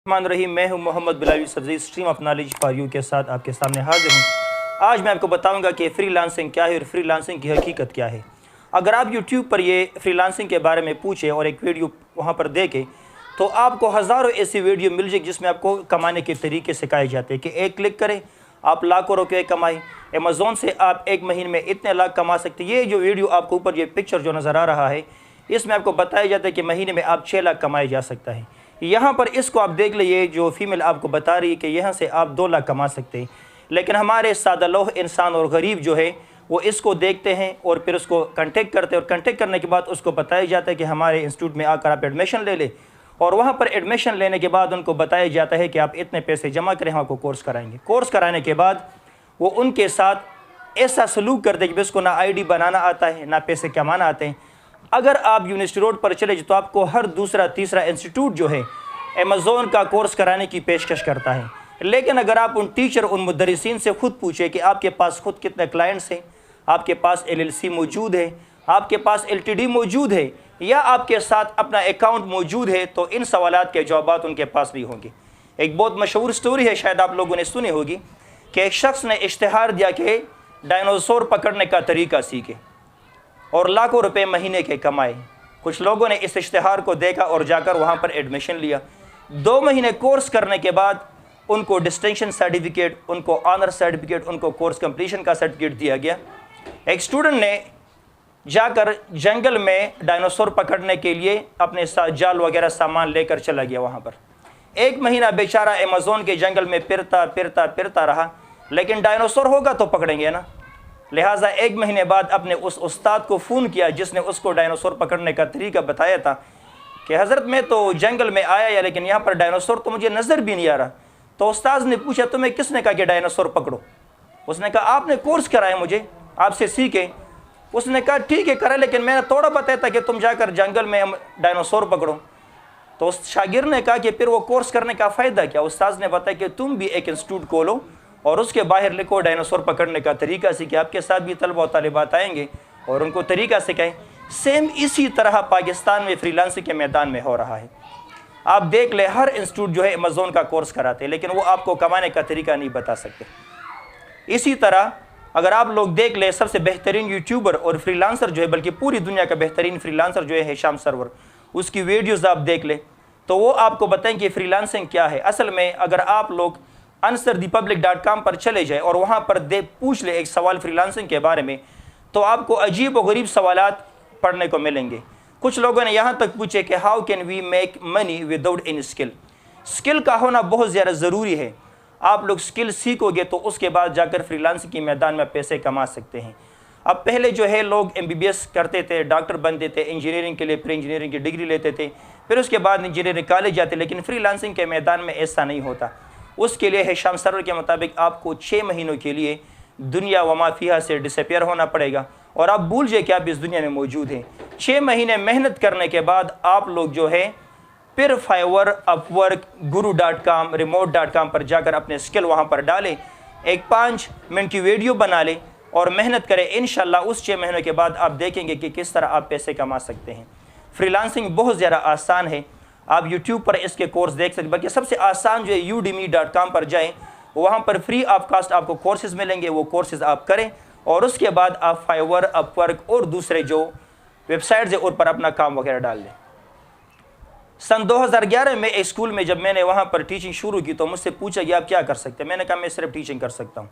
रहीम, मैं हूं मोहम्मद बिलाल सब्जी, stream of knowledge for you के साथ आपके सामने हाजिर हूं। आज मैं आपको बताऊंगा कि फ्रीलांसिंग क्या है और फ्रीलांसिंग की हकीकत क्या है। अगर आप यूट्यूब पर ये फ्रीलांसिंग के बारे में पूछें और एक वीडियो वहां पर देखें तो आपको हज़ारों ऐसी वीडियो मिल जाएगी जिसमें आपको कमाने के तरीके सिखाए जाते हैं कि एक क्लिक करें आप लाखों रुपये कमाएं, अमेज़ोन से आप एक महीने में इतने लाख कमा सकते हैं। ये जो वीडियो आपको ऊपर ये पिक्चर जो नज़र आ रहा है इसमें आपको बताया जाता है कि महीने में आप 6 लाख कमाया जा सकता है। यहाँ पर इसको आप देख लीजिए, जो फीमेल आपको बता रही है कि यहाँ से आप 2 लाख कमा सकते हैं, लेकिन हमारे सादा लोह इंसान और गरीब जो है वो इसको देखते हैं और फिर उसको कांटेक्ट करते हैं और कांटेक्ट करने के बाद उसको बताया जाता है कि हमारे इंस्टीट्यूट में आकर आप एडमिशन ले लें और वहाँ पर एडमिशन लेने के बाद उनको बताया जाता है कि आप इतने पैसे जमा करें, हम आपको कोर्स कराएंगे। कोर्स कराने के बाद वो उनके साथ ऐसा सलूक करते हैं कि उसको ना आईडी बनाना आता है ना पैसे कमाना आते हैं। अगर आप यूनिवर्सिटी रोड पर चले तो आपको हर दूसरा तीसरा इंस्टीट्यूट जो है अमेज़ोन का कोर्स कराने की पेशकश करता है, लेकिन अगर आप उन टीचर उन मुदर्रिसीन से खुद पूछे कि आपके पास खुद कितने क्लाइंट्स हैं, आपके पास LLC मौजूद है, आपके पास LTD मौजूद है या आपके साथ अपना अकाउंट मौजूद है, तो इन सवालात के जवाब उनके पास भी होंगे। एक बहुत मशहूर स्टोरी है, शायद आप लोगों ने सुनी होगी, कि एक शख्स ने इश्तिहार दिया कि डायनासोर पकड़ने का तरीका सीखे और लाखों रुपए महीने के कमाए। कुछ लोगों ने इस इश्तिहार को देखा और जाकर वहाँ पर एडमिशन लिया। 2 महीने कोर्स करने के बाद उनको डिस्टिंक्शन सर्टिफिकेट, उनको ऑनर सर्टिफिकेट, उनको कोर्स कंप्लीशन का सर्टिफिकेट दिया गया। एक स्टूडेंट ने जाकर जंगल में डायनासोर पकड़ने के लिए अपने साथ जाल वगैरह सामान लेकर चला गया। वहाँ पर 1 महीना बेचारा अमेज़ोन के जंगल में फिरता रहा, लेकिन डायनासोर होगा तो पकड़ेंगे ना। लिहाजा 1 महीने बाद अपने उस उस्ताद को फ़ोन किया जिसने उसको डायनासोर पकड़ने का तरीका बताया था कि हज़रत मैं तो जंगल में आया या लेकिन यहाँ पर डायनासोर तो मुझे नज़र भी नहीं आ रहा। तो उस्ताद ने पूछा तुम्हें किसने कहा कि डायनासोर पकड़ो? उसने कहा आपने कोर्स कराया मुझे, आपसे सीखे। उसने कहा ठीक है करा, लेकिन मैंने थोड़ा बताया था कि तुम जाकर जंगल में डायनासोर पकड़ो। तो उस शागिर्द ने कहा कि फिर वो कोर्स करने का फ़ायदा क्या? उस्ताद ने बताया कि तुम भी एक इंस्टीट्यूट खोलो और उसके बाहर लिखो डायनासोर पकड़ने का तरीका सीखे, आपके साथ भी तलबा और तालिबात आएंगे और उनको तरीका सिखाएं। सेम इसी तरह पाकिस्तान में फ्रीलांसिंग के मैदान में हो रहा है। आप देख ले, हर इंस्टीट्यूट जो है अमेज़ोन का कोर्स कराते हैं, लेकिन वो आपको कमाने का तरीका नहीं बता सकते। इसी तरह अगर आप लोग देख ले, सबसे बेहतरीन यूट्यूबर और फ्रीलांसर जो है, बल्कि पूरी दुनिया का बेहतरीन फ्रीलांसर जो है हिशाम सरवर, उसकी वीडियोज़ आप देख ले तो वो आपको बताएं कि फ्रीलांसिंग क्या है। असल में अगर आप लोग answerthepublic.com पर चले जाए और वहाँ पर पूछ ले एक सवाल फ्रीलांसिंग के बारे में, तो आपको अजीब व गरीब सवालात पढ़ने को मिलेंगे। कुछ लोगों ने यहाँ तक पूछे कि how can we make money without any skill. Skill का होना बहुत ज़्यादा ज़रूरी है। आप लोग स्किल सीखोगे तो उसके बाद जाकर फ्रीलांसिंग के मैदान में पैसे कमा सकते हैं। अब पहले जो है लोग MBBS करते थे, डॉक्टर बनते थे, इंजीनियरिंग के लिए प्री इंजीनियरिंग की डिग्री लेते थे, फिर उसके बाद इंजीनियरिंग कॉलेज जाते, लेकिन फ्रीलांसिंग के मैदान में ऐसा नहीं होता। उसके लिए हिशाम सरवर के मुताबिक आपको 6 महीनों के लिए दुनिया व माफिया से डिसअपियर होना पड़ेगा और आप भूल जाए कि आप इस दुनिया में मौजूद हैं। 6 महीने मेहनत करने के बाद आप लोग जो है फिर फाइवर, अपवर्क, guru.com, remote.com पर जाकर अपने स्किल वहाँ पर डालें, एक 5 मिनट की वीडियो बना लें और मेहनत करें। इंशाल्लाह उस 6 महीनों के बाद आप देखेंगे कि किस तरह आप पैसे कमा सकते हैं। फ्रीलांसिंग बहुत ज़्यादा आसान है। आप यूट्यूब पर इसके कोर्स देख सकते हैं, बल्कि सबसे आसान जो है udemy.com पर जाएं, वहाँ पर फ्री ऑफ कास्ट आपको कोर्सेज़ मिलेंगे। वो कोर्सेज़ आप करें और उसके बाद आप फाइवर, अपवर्क और दूसरे जो वेबसाइट्स है उन पर अपना काम वगैरह डाल दें। सन 2011 में एक स्कूल में जब मैंने वहाँ पर टीचिंग शुरू की तो मुझसे पूछा गया आप क्या कर सकते हैं। मैंने कहा मैं सिर्फ टीचिंग कर सकता हूँ।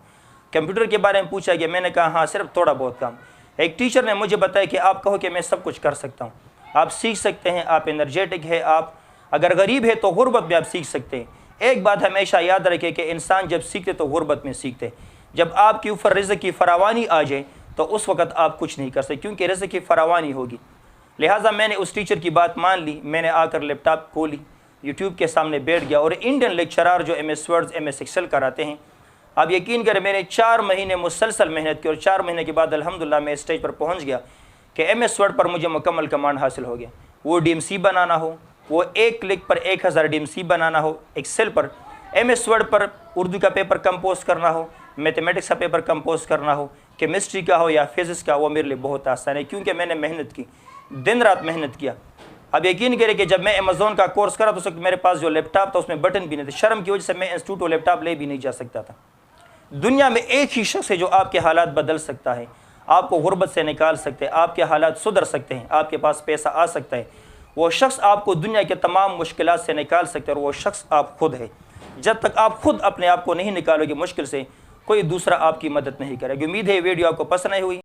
कंप्यूटर के बारे में पूछा गया, मैंने कहा हाँ सिर्फ थोड़ा बहुत काम। एक टीचर ने मुझे बताया कि आप कहो कि मैं सब कुछ कर सकता हूँ, आप सीख सकते हैं, आप एनर्जेटिक है, आप अगर गरीब है तो गुर्बत में आप सीख सकते हैं। एक बात हमेशा याद रखें कि इंसान जब सीखते तो गुर्बत में सीखते। जब आपके ऊपर रिज़्क़ की फरावानी आ जाए तो उस वक़्त आप कुछ नहीं कर सकते, क्योंकि रिज़्क़ की फरावानी होगी। लिहाजा मैंने उस टीचर की बात मान ली। मैंने आकर लैपटॉप खोली, यूट्यूब के सामने बैठ गया और इंडियन लेक्चरार जो MS वर्ड, MS एक्सेल कराते हैं, आप यकीन करें मैंने 4 महीने मुसलसल मेहनत की और 4 महीने के बाद अल्हम्दुलिल्लाह मैं स्टेज पर पहुंच गया कि MS वर्ड पर मुझे मुकम्मल कमांड हासिल हो गया। वो DMC बनाना हो, वो एक क्लिक पर 1000 DMC बनाना हो एक्सेल पर, MS वर्ड पर उर्दू का पेपर कंपोज करना हो, मैथमेटिक्स का पेपर कंपोज करना हो, केमिस्ट्री का हो या फिज़िक्स का, वो मेरे लिए बहुत आसान है, क्योंकि मैंने मेहनत की, दिन रात मेहनत किया। अब यकीन करें कि जब मैं अमेज़ोन का कोर्स करा तो उस वक्त मेरे पास जो लैपटॉप था उसमें बटन भी नहीं थे। शर्म की वजह से मैं इंस्टीट्यूट और लैपटॉप ले भी नहीं जा सकता था। दुनिया में एक ही शख्स है जो आपके हालात बदल सकता है, आपको गुर्बत से निकाल सकते हैं, आपके हालात सुधर सकते हैं, आपके पास पैसा आ सकता है। वो शख्स आपको दुनिया के तमाम मुश्किलात से निकाल सकते हैं और वो शख्स आप खुद है। जब तक आप खुद अपने आप को नहीं निकालोगे मुश्किल से, कोई दूसरा आपकी मदद नहीं करेगा। उम्मीद है वीडियो आपको पसंद आई हुई।